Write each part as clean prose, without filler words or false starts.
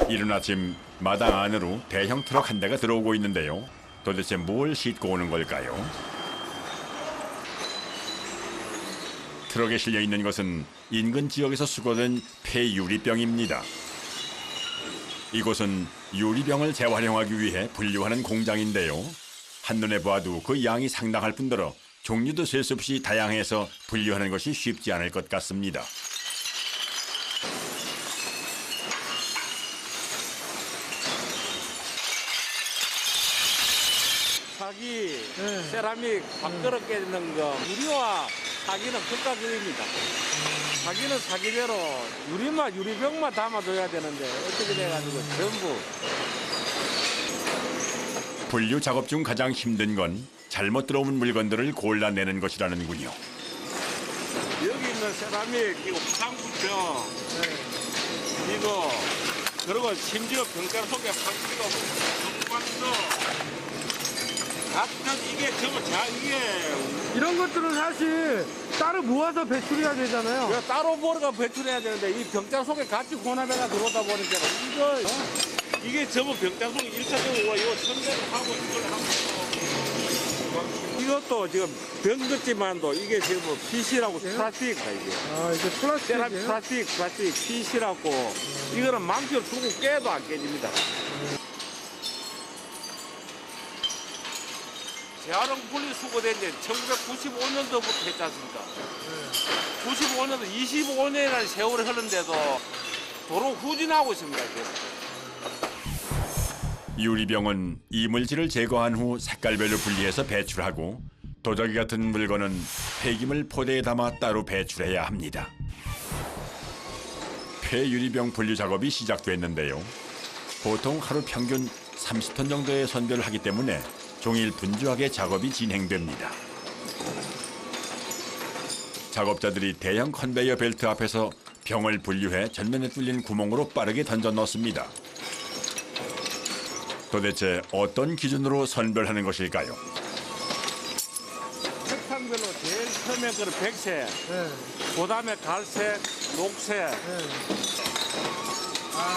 이른 아침 마당 안으로 대형 트럭 한 대가 들어오고 있는데요. 도대체 뭘 싣고 오는 걸까요? 트럭에 실려 있는 것은 인근 지역에서 수거된 폐유리병입니다. 이곳은 유리병을 재활용하기 위해 분류하는 공장인데요. 한눈에 봐도 그 양이 상당할 뿐더러 종류도 셀 수 없이 다양해서 분류하는 것이 쉽지 않을 것 같습니다. 사기, 세라믹, 밥그릇 깨는 거, 유리와 사기는 극과극입니다. 사기는 사기대로 유리병만 담아둬야 되는데 어떻게 돼가지고 전부. 분류 작업 중 가장 힘든 건 잘못 들어온 물건들을 골라내는 것이라는군요. 여기 있는 세라믹, 이거 화장품병, 이거, 그리고 심지어 병가루 속에 판기도 정관도 각각 이게 전부 이게 이런 것들은 사실 따로 모아서 배출해야 되잖아요. 왜 따로 버려가 배출해야 되는데 이 병장 속에 같이 혼합해가 들어오다 보니까 이게 전부 병장 속에 1차적으로 이거 선대를 하고 이걸 하고 이것도 지금 병긋지만도 이게 지금 PC라고 플라스틱이다 이게. 아, 이게 플라스틱이에요? 플라스틱 PC라고 이거는 망치를 두고 깨도 안 깨집니다. 재활용 분리수거된 지 1995년도부터 했지 않습니까? 95년도 25년이라는 세월이 흐른데도 도로 후진하고 있습니다. 지금. 유리병은 이물질을 제거한 후 색깔별로 분리해서 배출하고 도자기 같은 물건은 폐기물 포대에 담아 따로 배출해야 합니다. 폐유리병 분류 작업이 시작됐는데요. 보통 하루 평균 30톤 정도의 선별을 하기 때문에 종일 분주하게 작업이 진행됩니다. 작업자들이 대형 컨베이어 벨트 앞에서 병을 분류해 전면에 뚫린 구멍으로 빠르게 던져 넣습니다. 도대체 어떤 기준으로 선별하는 것일까요? 색상별로 제일 처음에 그런 백색, 네. 그 다음에 갈색, 녹색. 네.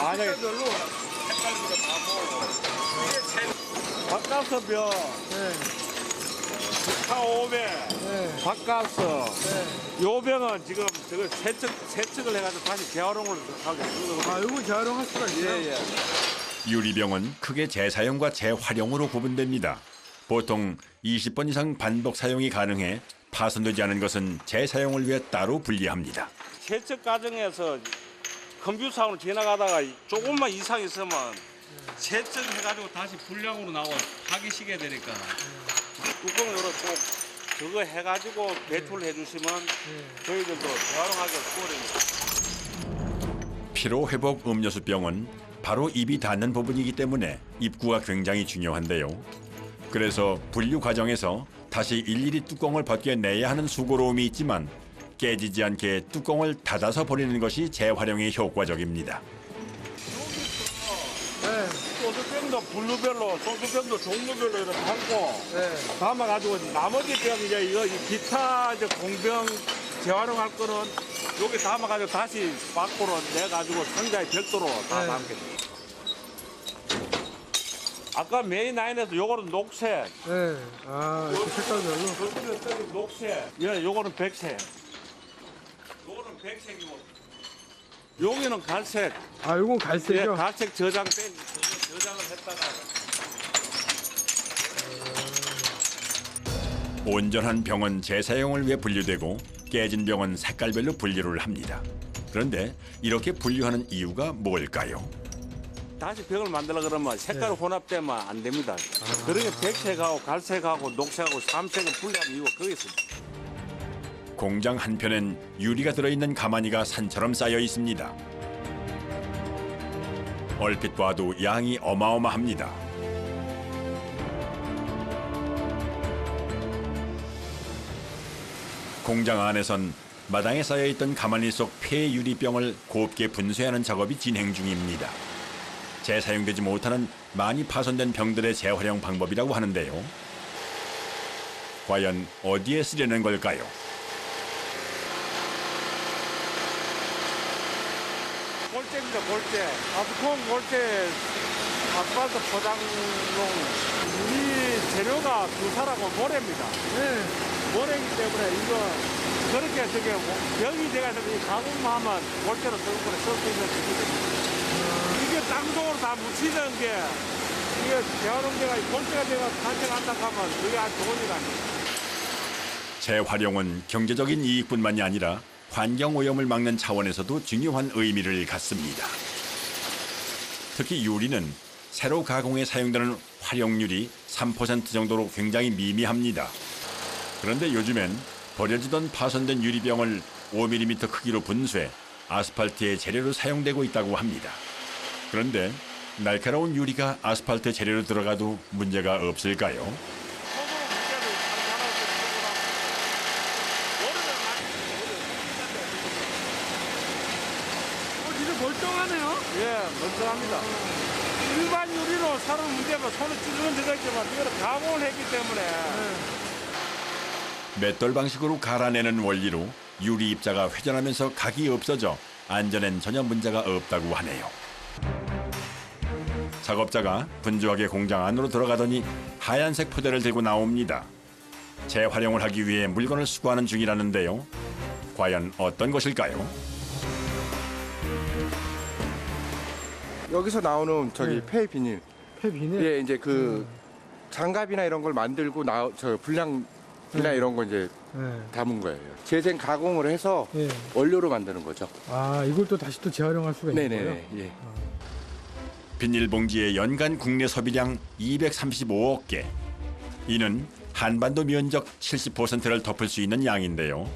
만약에 색깔별로? 색깔별로 다 모으고 이게 제일 바깥서병, 네. 차오병, 네. 바깥서. 네. 요 병은 지금 저거 세척을 해가지고 다시 재활용을 하게. 아, 이건 재활용할 수가 있어요? 예. 유리병은 크게 재사용과 재활용으로 구분됩니다. 보통 20번 이상 반복 사용이 가능해 파손되지 않은 것은 재사용을 위해 따로 분리합니다. 세척 과정에서 컴퓨터상으로 지나가다가 조금만 이상 있으면 세척해가지고 다시 분량으로 나와 파기시켜야 되니까 뚜껑을 열어꼭 그거 해가지고 배출을 해주시면 저희들도 재활용하기가 수월합니다. 피로회복 음료수병은 바로 입이 닿는 부분이기 때문에 입구가 굉장히 중요한데요. 그래서 분류 과정에서 다시 일일이 뚜껑을 벗겨내야 하는 수고로움이 있지만 깨지지 않게 뚜껑을 닫아서 버리는 것이 재활용에 효과적입니다. 네. 소주병도 분류별로, 소주병도 종류별로 이렇게 담고 네. 담아가지고 나머지 병 이제 이거 기타 이제 공병 재활용할 거는 여기 담아가지고 다시 밖으로 내가지고 상자에 별도로 다 네. 담겠습니다. 아까 메인 라인에서 요거는 녹색, 네. 아, 이렇게 색깔별로? 저쪽에 녹색, 예, 요거는 백색, 요거는 백색이고, 여기는 갈색, 아, 이건 예, 갈색이요? 갈색 저장을 했다가. 온전한 병은 재사용을 위해 분류되고 깨진 병은 색깔별로 분류를 합니다. 그런데 이렇게 분류하는 이유가 뭘까요? 다시 병을 만들려 그러면 색깔 혼합되면 안 됩니다. 그러니까 백색하고 갈색하고 녹색하고 삼색을 분리하는 이유가 거기 있습니다. 공장 한편엔 유리가 들어있는 가마니가 산처럼 쌓여 있습니다. 얼핏 봐도 양이 어마어마합니다. 공장 안에선 마당에 쌓여있던 가마니 속 폐유리병을 곱게 분쇄하는 작업이 진행 중입니다. 재사용되지 못하는 많이 파손된 병들의 재활용 방법이라고 하는데요. 과연 어디에 쓰려는 걸까요? 골재입니다, 골재. 아스콘 골재 아스팔트 포장용 이 재료가 두사라고 모래입니다. 네. 모래이기 때문에 이거 그렇게 저게 병이 돼가지고 이 가공만 하면 골재로 저거를 쓸수 있는 기술입니다. 이게 땅속으로 다 묻히는 게 이게 재활용제가 골재가 되가 탄생한다고 하면 그게 아주 좋은 일 아닙니까? 재활용은 경제적인 이익뿐만이 아니라 환경오염을 막는 차원에서도 중요한 의미를 갖습니다. 특히 유리는 새로 가공에 사용되는 활용률이 3% 정도로 굉장히 미미합니다. 그런데 요즘엔 버려지던 파손된 유리병을 5mm 크기로 분쇄, 아스팔트의 재료로 사용되고 있다고 합니다. 그런데 날카로운 유리가 아스팔트 재료로 들어가도 문제가 없을까요? 진짜 멀쩡하네요. 예, 멀쩡합니다. 일반 유리로 사는 문제면 손을 찌르는 데가 있지만 이거는 가공을 했기 때문에 맷돌 방식으로 갈아내는 원리로 유리 입자가 회전하면서 각이 없어져 안전엔 전혀 문제가 없다고 하네요. 작업자가 분주하게 공장 안으로 들어가더니 하얀색 포대를 들고 나옵니다. 재활용을 하기 위해 물건을 수거하는 중이라는데요. 과연 어떤 것일까요? 여기서 나오는 저기 네. 폐 비닐. 폐비닐. 예, 이제 그 장갑이나 이런 걸 만들고 저 불량이나 이런 거 이제 네. 담은 거예요. 재생 가공을 해서 예. 원료로 만드는 거죠. 아, 이걸 또 다시 또 재활용할 수가 있는 거예요? 네네. 예. 비닐봉지의 연간 국내 소비량 235억 개. 이는 한반도 면적 70%를 덮을 수 있는 양인데요.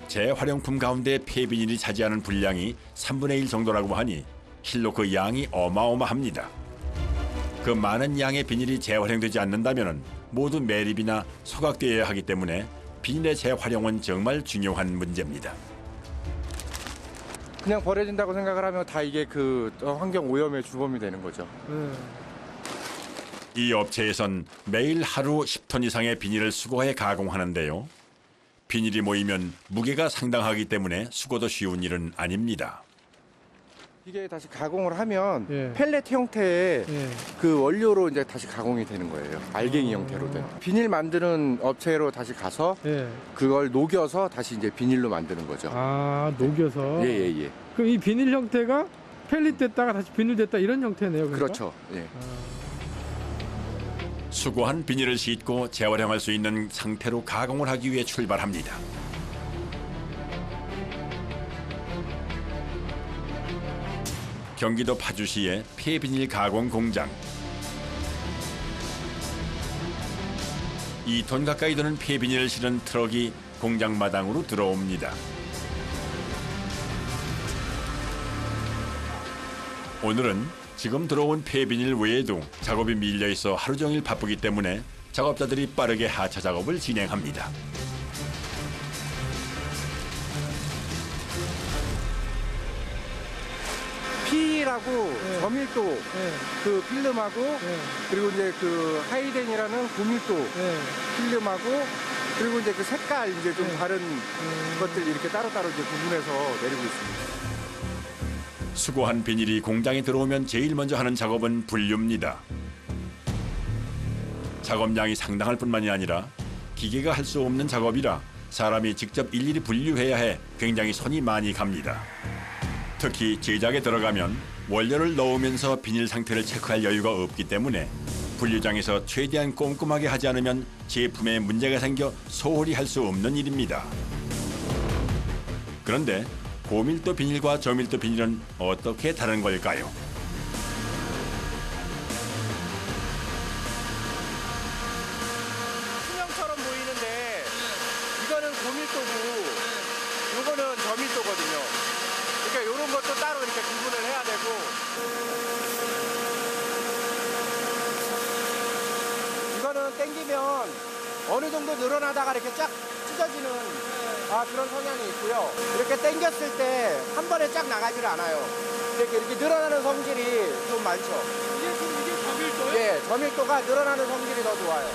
재활용품 가운데 폐비닐이 차지하는 분량이 3분의 1 정도라고 하니 실로 그 양이 어마어마합니다. 그 많은 양의 비닐이 재활용되지 않는다면 모두 매립이나 소각되어야 하기 때문에 비닐의 재활용은 정말 중요한 문제입니다. 그냥 버려진다고 생각을 하면 다 이게 그 환경 오염의 주범이 되는 거죠. 네. 이 업체에선 매일 하루 10톤 이상의 비닐을 수거해 가공하는데요. 비닐이 모이면 무게가 상당하기 때문에 수거도 쉬운 일은 아닙니다. 이게 다시 가공을 하면 예. 펠렛 형태의 예. 그 원료로 이제 다시 가공이 되는 거예요. 알갱이 형태로 된. 비닐 만드는 업체로 다시 가서 예. 그걸 녹여서 다시 이제 비닐로 만드는 거죠. 아, 녹여서. 예. 그럼 이 비닐 형태가 펠릿 됐다가 다시 비닐 됐다 이런 형태네요. 그러니까? 그렇죠. 예. 수거한 비닐을 싣고 재활용할 수 있는 상태로 가공을 하기 위해 출발합니다. 경기도 파주시의 폐비닐 가공 공장. 2톤 가까이 드는 폐비닐을 실은 트럭이 공장 마당으로 들어옵니다. 오늘은 지금 들어온 폐비닐 외에도 작업이 밀려 있어 하루 종일 바쁘기 때문에 작업자들이 빠르게 하차 작업을 진행합니다. P라고 네. 저밀도 예. 그 필름하고 예. 그리고 이제 그 하이덴이라는 고밀도 예. 필름하고 그리고 이제 그 색깔 이제 좀 네. 다른 것들 이렇게 따로따로 이제 구분해서 내리고 있습니다. 수거한 비닐이 공장에 들어오면 제일 먼저 하는 작업은 분류입니다. 작업량이 상당할 뿐만이 아니라 기계가 할 수 없는 작업이라 사람이 직접 일일이 분류해야 해 굉장히 손이 많이 갑니다. 특히 제작에 들어가면 원료를 넣으면서 비닐 상태를 체크할 여유가 없기 때문에 분류장에서 최대한 꼼꼼하게 하지 않으면 제품에 문제가 생겨 소홀히 할 수 없는 일입니다. 그런데 고밀도 비닐과 저밀도 비닐은 어떻게 다른 걸까요? 투명처럼 보이는데 이거는 고밀도고 이거는 저밀도거든요. 그러니까 이런 것도 따로 이렇게 구분을 해야 되고 이거는 당기면 어느 정도 늘어나다가 이렇게 쫙 찢어지는 그런 성향이 있고요. 이렇게 당겼을 때 한 번에 쫙 나가지를 않아요. 이렇게 늘어나는 성질이 좀 많죠. 이게 저밀도요? 예, 저밀도가 늘어나는 성질이 더 좋아요.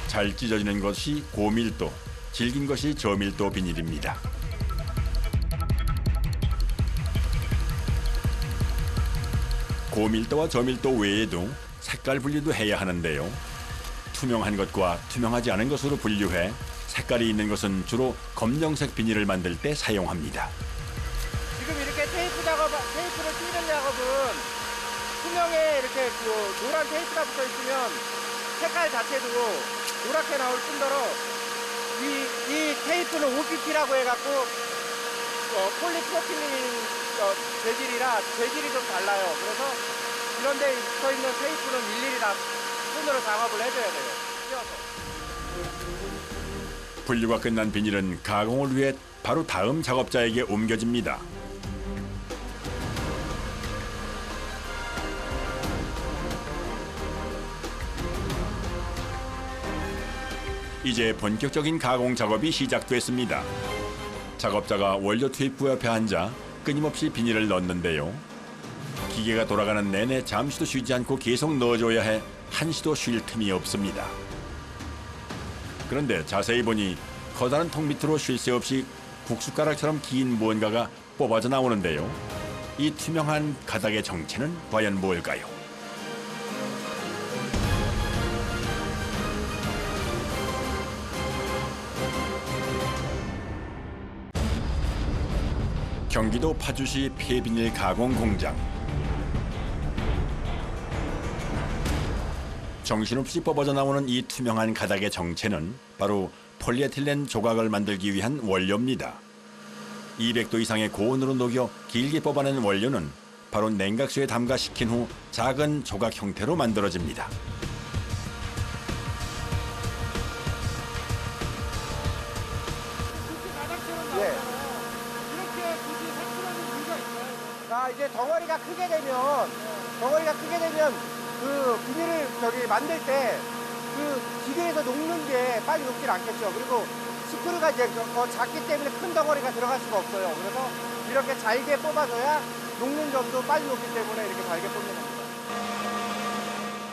잘 찢어지는 것이 고밀도, 질긴 것이 저밀도 비닐입니다. 고밀도와 저밀도 외에도 색깔 분리도 해야 하는데요. 투명한 것과 투명하지 않은 것으로 분류해 색깔이 있는 것은 주로 검정색 비닐을 만들 때 사용합니다. 지금 이렇게 테이프를 띄는 작업은 투명에 이렇게 그 노란 테이프가 붙어 있으면 색깔 자체도 노랗게 나올 뿐더러 이 테이프는 OPP라고 해갖고 폴리프로필린 재질이라 재질이 좀 달라요. 그래서 이런 데 붙어 있는 테이프는 일일이 다 손으로 작업을 해줘야 돼요. 띄어서. 분류가 끝난 비닐은 가공을 위해 바로 다음 작업자에게 옮겨집니다. 이제 본격적인 가공 작업이 시작됐습니다. 작업자가 원료 투입구 옆에 앉아 끊임없이 비닐을 넣는데요. 기계가 돌아가는 내내 잠시도 쉬지 않고 계속 넣어줘야 해 한시도 쉴 틈이 없습니다. 그런데 자세히 보니 커다란 통 밑으로 쉴 새 없이 국숟가락처럼 긴 무언가가 뽑아져 나오는데요. 이 투명한 가닥의 정체는 과연 뭘까요? 경기도 파주시 폐비닐 가공 공장. 정신없이 뽑아져 나오는 이 투명한 가닥의 정체는 바로 폴리에틸렌 조각을 만들기 위한 원료입니다. 200도 이상의 고온으로 녹여 길게 뽑아낸 원료는 바로 냉각수에 담가 식힌 후 작은 조각 형태로 만들어집니다. 예. 이제 덩어리가 크게 되면 그 비닐을 만들 때 그 기계에서 녹는 게 빨리 녹질 않겠죠. 그리고 스크류가 이제 작기 때문에 큰 덩어리가 들어갈 수가 없어요. 그래서 이렇게 잘게 뽑아줘야 녹는 점도 빨리 녹기 때문에 이렇게 잘게 뽑는 겁니다.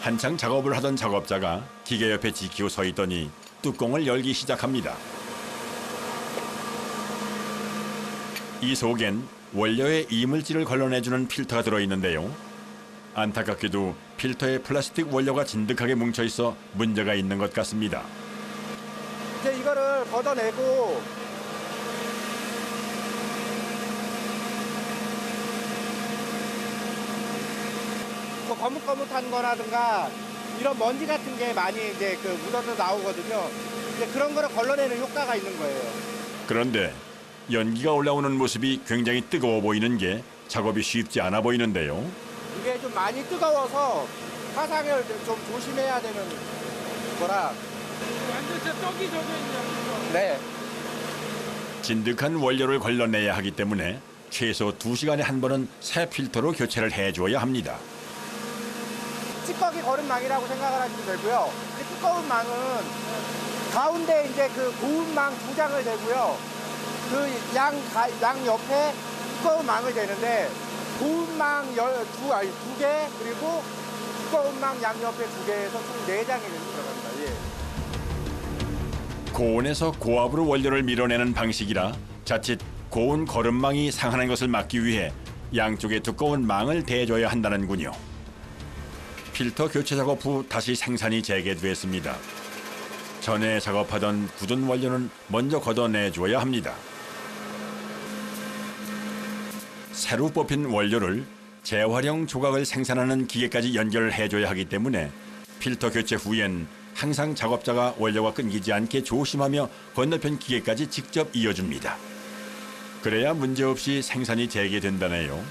한창 작업을 하던 작업자가 기계 옆에 지키고 서 있더니 뚜껑을 열기 시작합니다. 이 속엔 원료의 이물질을 걸러내주는 필터가 들어있는데요. 안타깝게도 필터에 플라스틱 원료가 진득하게 뭉쳐있어 문제가 있는 것 같습니다. 이제 이거를 걷어내고 뭐 거뭇거뭇한 거라든가 이런 먼지 같은 게 많이 이제 그 묻어서 나오거든요. 이제 그런 거를 걸러내는 효과가 있는 거예요. 그런데 연기가 올라오는 모습이 굉장히 뜨거워 보이는 게 작업이 쉽지 않아 보이는데요. 이게 좀 많이 뜨거워서 화상을 좀 조심해야 되는 거라. 완전 진짜 떡이 젖어 있네요. 네. 진득한 원료를 걸러내야 하기 때문에 최소 2시간에 한 번은 새 필터로 교체를 해줘야 합니다. 찌꺼기 거름망이라고 생각을 하시면 되고요. 이 두꺼운 망은 가운데 이제 그 고운 망 2장을 대고요. 그 양 옆에 두꺼운 망을 대는데 고운 망 2개 그리고 두꺼운 망 양 옆에 2개에서 총 4장이 들어갑니다. 예. 고온에서 고압으로 원료를 밀어내는 방식이라 자칫 고온 거름망이 상하는 것을 막기 위해 양쪽에 두꺼운 망을 대줘야 한다는군요. 필터 교체 작업 후 다시 생산이 재개됐습니다. 전에 작업하던 굳은 원료는 먼저 걷어내줘야 합니다. 새로 뽑힌 원료를 재활용 조각을 생산하는 기계까지 연결해줘야 하기 때문에 필터 교체 후엔 항상 작업자가 원료가 끊기지 않게 조심하며 건너편 기계까지 직접 이어줍니다. 그래야 문제없이 생산이 재개된다네요.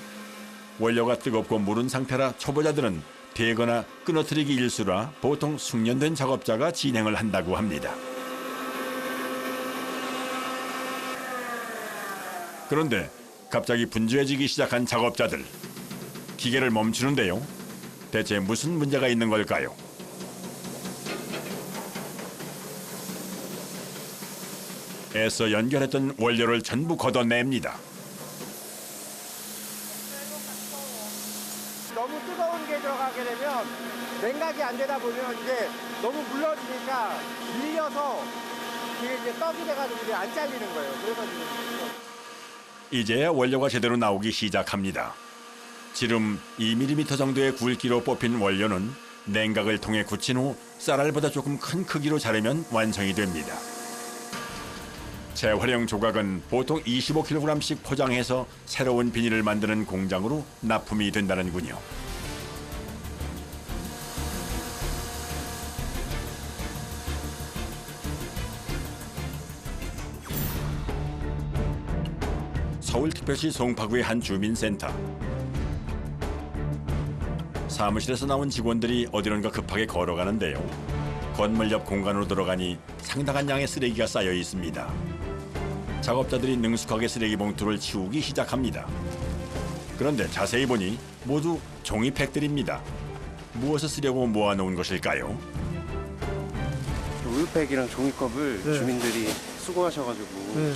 원료가 뜨겁고 무른 상태라 초보자들은 대거나 끊어뜨리기 일수라 보통 숙련된 작업자가 진행을 한다고 합니다. 그런데 갑자기 분주해지기 시작한 작업자들. 기계를 멈추는데요. 대체 무슨 문제가 있는 걸까요? 애써 연결했던 원료를 전부 걷어냅니다. 너무 뜨거운 게 들어가게 되면 냉각이 안 되다 보면 이제 너무 물러지니까 밀려서 이게 이제 떡이 돼가지고 이제 안 잘리는 거예요. 그래서 지금 이제야 원료가 제대로 나오기 시작합니다. 지름 2mm 정도의 굵기로 뽑힌 원료는 냉각을 통해 굳힌 후 쌀알보다 조금 큰 크기로 자르면 완성이 됩니다. 재활용 조각은 보통 25kg씩 포장해서 새로운 비닐을 만드는 공장으로 납품이 된다는군요. 서울특별시 송파구의 한 주민센터. 사무실에서 나온 직원들이 어디론가 급하게 걸어가는데요. 건물 옆 공간으로 들어가니 상당한 양의 쓰레기가 쌓여 있습니다. 작업자들이 능숙하게 쓰레기 봉투를 치우기 시작합니다. 그런데 자세히 보니 모두 종이팩들입니다. 무엇을 쓰려고 모아놓은 것일까요? 우유팩이랑 종이컵을 네. 주민들이 수거하셔가지고 네.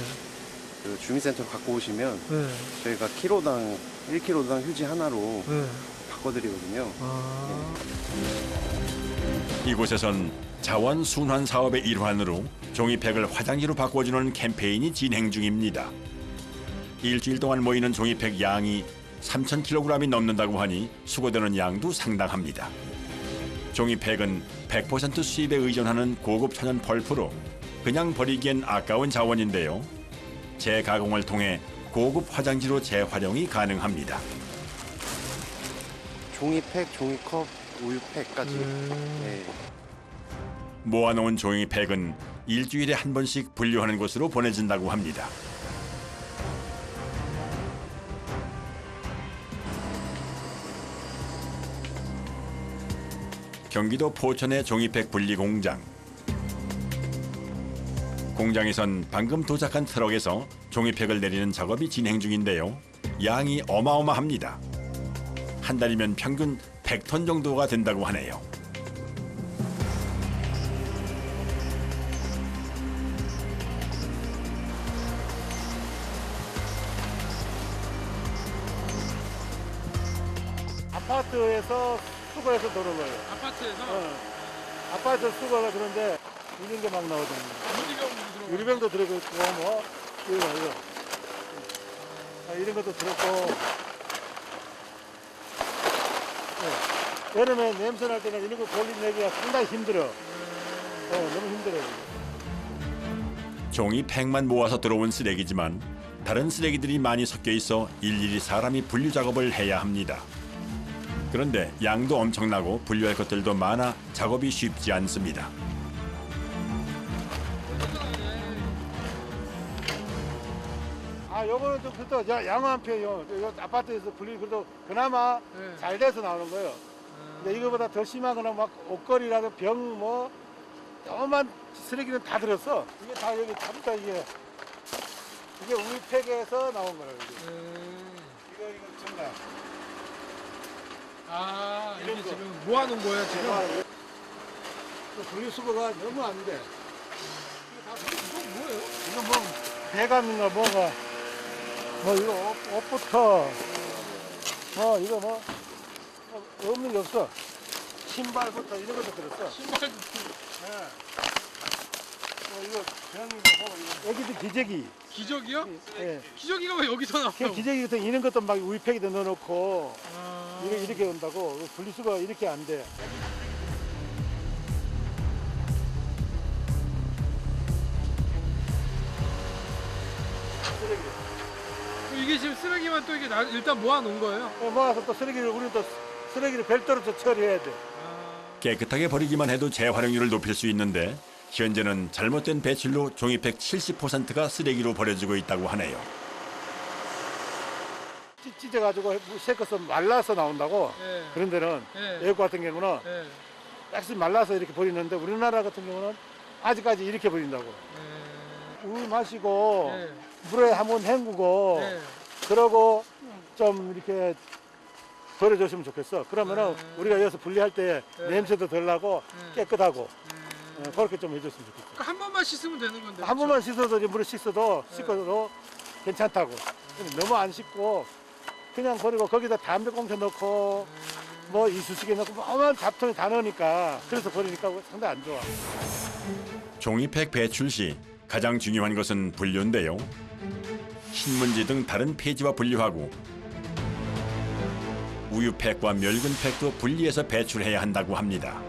그 주민센터로 갖고 오시면 네. 저희가 1kg당 휴지 하나로 네. 바꿔드리거든요. 아. 이곳에선 자원 순환 사업의 일환으로 종이팩을 화장지로 바꿔주는 캠페인이 진행 중입니다. 일주일 동안 모이는 종이팩 양이 3,000kg이 넘는다고 하니 수거되는 양도 상당합니다. 종이팩은 100% 수입에 의존하는 고급 천연 펄프로 그냥 버리기엔 아까운 자원인데요. 재가공을 통해 고급 화장지로 재활용이 가능합니다. 종이팩, 종이컵, 우유팩까지. 네. 모아놓은 종이팩은 일주일에 한 번씩 분류하는 곳으로 보내진다고 합니다. 경기도 포천의 종이팩 분리 공장. 공장에선 방금 도착한 트럭에서 종이팩을 내리는 작업이 진행 중인데요. 양이 어마어마합니다. 한 달이면 평균 100톤 정도가 된다고 하네요. 아파트에서 수거해서 들어온 거예요. 아파트에서 아파트 수거가 그런데 이런 게 막 나오거든요. 유리병도 들어있고 뭐 이거 이런 것도 들었고 여름에 냄새 날 때는 이런 거 돌려내기가 상당히 힘들어. 너무 힘들어요. 종이팩만 모아서 들어온 쓰레기지만 다른 쓰레기들이 많이 섞여 있어 일일이 사람이 분류 작업을 해야 합니다. 그런데 양도 엄청나고 분류할 것들도 많아 작업이 쉽지 않습니다. 요거는 좀 그래도 양호한 편이요. 요 아파트에서 분리 그래도 그나마 잘 돼서 나오는 거예요. 근데 이거보다 더 심하거나 막 옷걸이라도 병 뭐 조그만 쓰레기는 다 들었어. 이게 다 여기 전부 다 이게 우유팩에서 나온 거예요. 이거 전부 다. 아, 이런 이게 거. 지금 모아놓은 거예요, 지금? 분리수거가 너무 안 돼. 이건 뭐예요? 이거 뭐 배감인가 뭐가 뭐 이거 옷부터 뭐 이거 뭐 없는 게 없어. 신발부터 이런 것도 들었어. 신발 네. 이거 병이고 뭐 여기도 기저귀. 기저귀요? 예. 기저귀가 왜 여기서 나와요? 그 기저귀 같은 이런 것도 막 우유팩에다 넣어놓고 아. 이렇게 온다고. 분리수거가 이렇게 안 돼. 이게 지금 쓰레기만 또 이게 일단 모아놓은 거예요? 모아서 또 쓰레기를 우리는 또 쓰레기를 별도로 또 처리해야 돼. 깨끗하게 버리기만 해도 재활용률을 높일 수 있는데 현재는 잘못된 배출로 종이팩 70%가 쓰레기로 버려지고 있다고 하네요. 찢어가지고 섞어서 말라서 나온다고. 네. 그런 데는 네. 외국 같은 경우는 네. 약간 말라서 이렇게 버리는데 우리나라 같은 경우는 아직까지 이렇게 버린다고. 우유 마시고 네. 물에 한번 헹구고 네. 그러고 좀 이렇게 버려줬으면 좋겠어. 그러면은 네. 우리가 여기서 분리할 때 네. 냄새도 덜 나고 네. 깨끗하고 그렇게 좀 해줬으면 좋겠어. 그러니까 한 번만 씻으면 되는 건데. 한 번만 씻어도 이제 물에 씻어도 네. 씻어도 괜찮다고. 너무 안 씻고 그냥 버리고 거기다 담배꽁초 넣고 뭐 이쑤시개 넣고 뭐만 잡통이 다 넣으니까 그래서 버리니까 상당히 안 좋아. 종이팩 배출 시 가장 중요한 것은 분류인데요. 신문지 등 다른 폐지와 분류하고 우유팩과 멸균팩도 분리해서 배출해야 한다고 합니다.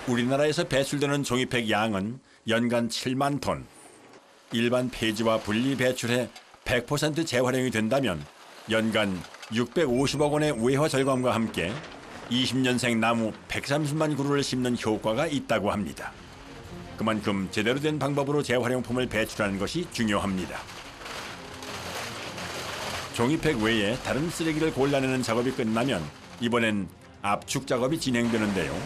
우리나라에서 배출되는 종이팩 양은 연간 7만 톤. 일반 폐지와 분리 배출해 100% 재활용이 된다면 연간 650억 원의 외화 절감과 함께 20년생 나무 130만 그루를 심는 효과가 있다고 합니다. 그만큼 제대로 된 방법으로 재활용품을 배출하는 것이 중요합니다. 종이팩 외에 다른 쓰레기를 골라내는 작업이 끝나면 이번엔 압축 작업이 진행되는데요.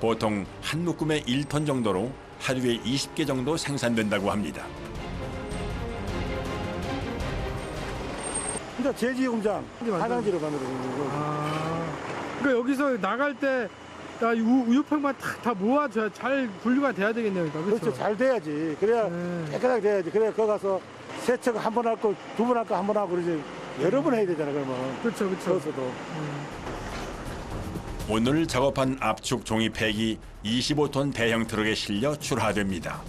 보통 한 묶음에 1톤 정도로 하루에 20개 정도 생산된다고 합니다. 진짜 제지 공장 맞아요. 화장지로 만들어진 거고. 그러니까 여기서 나갈 때 우유팩만 다 모아줘야 잘 분류가 돼야 되겠네요. 그러니까. 그렇죠. 그렇죠? 잘 돼야지. 그래야 깨끗하게 돼야지. 그래야 거기 가서 세척 한 번 하고 두 번 하고 한 번 하고 그러지. 여러 번 해야 되잖아. 그러면. 그렇죠. 그렇죠. 그래서도. 오늘 작업한 압축 종이팩이 25톤 대형 트럭에 실려 출하됩니다.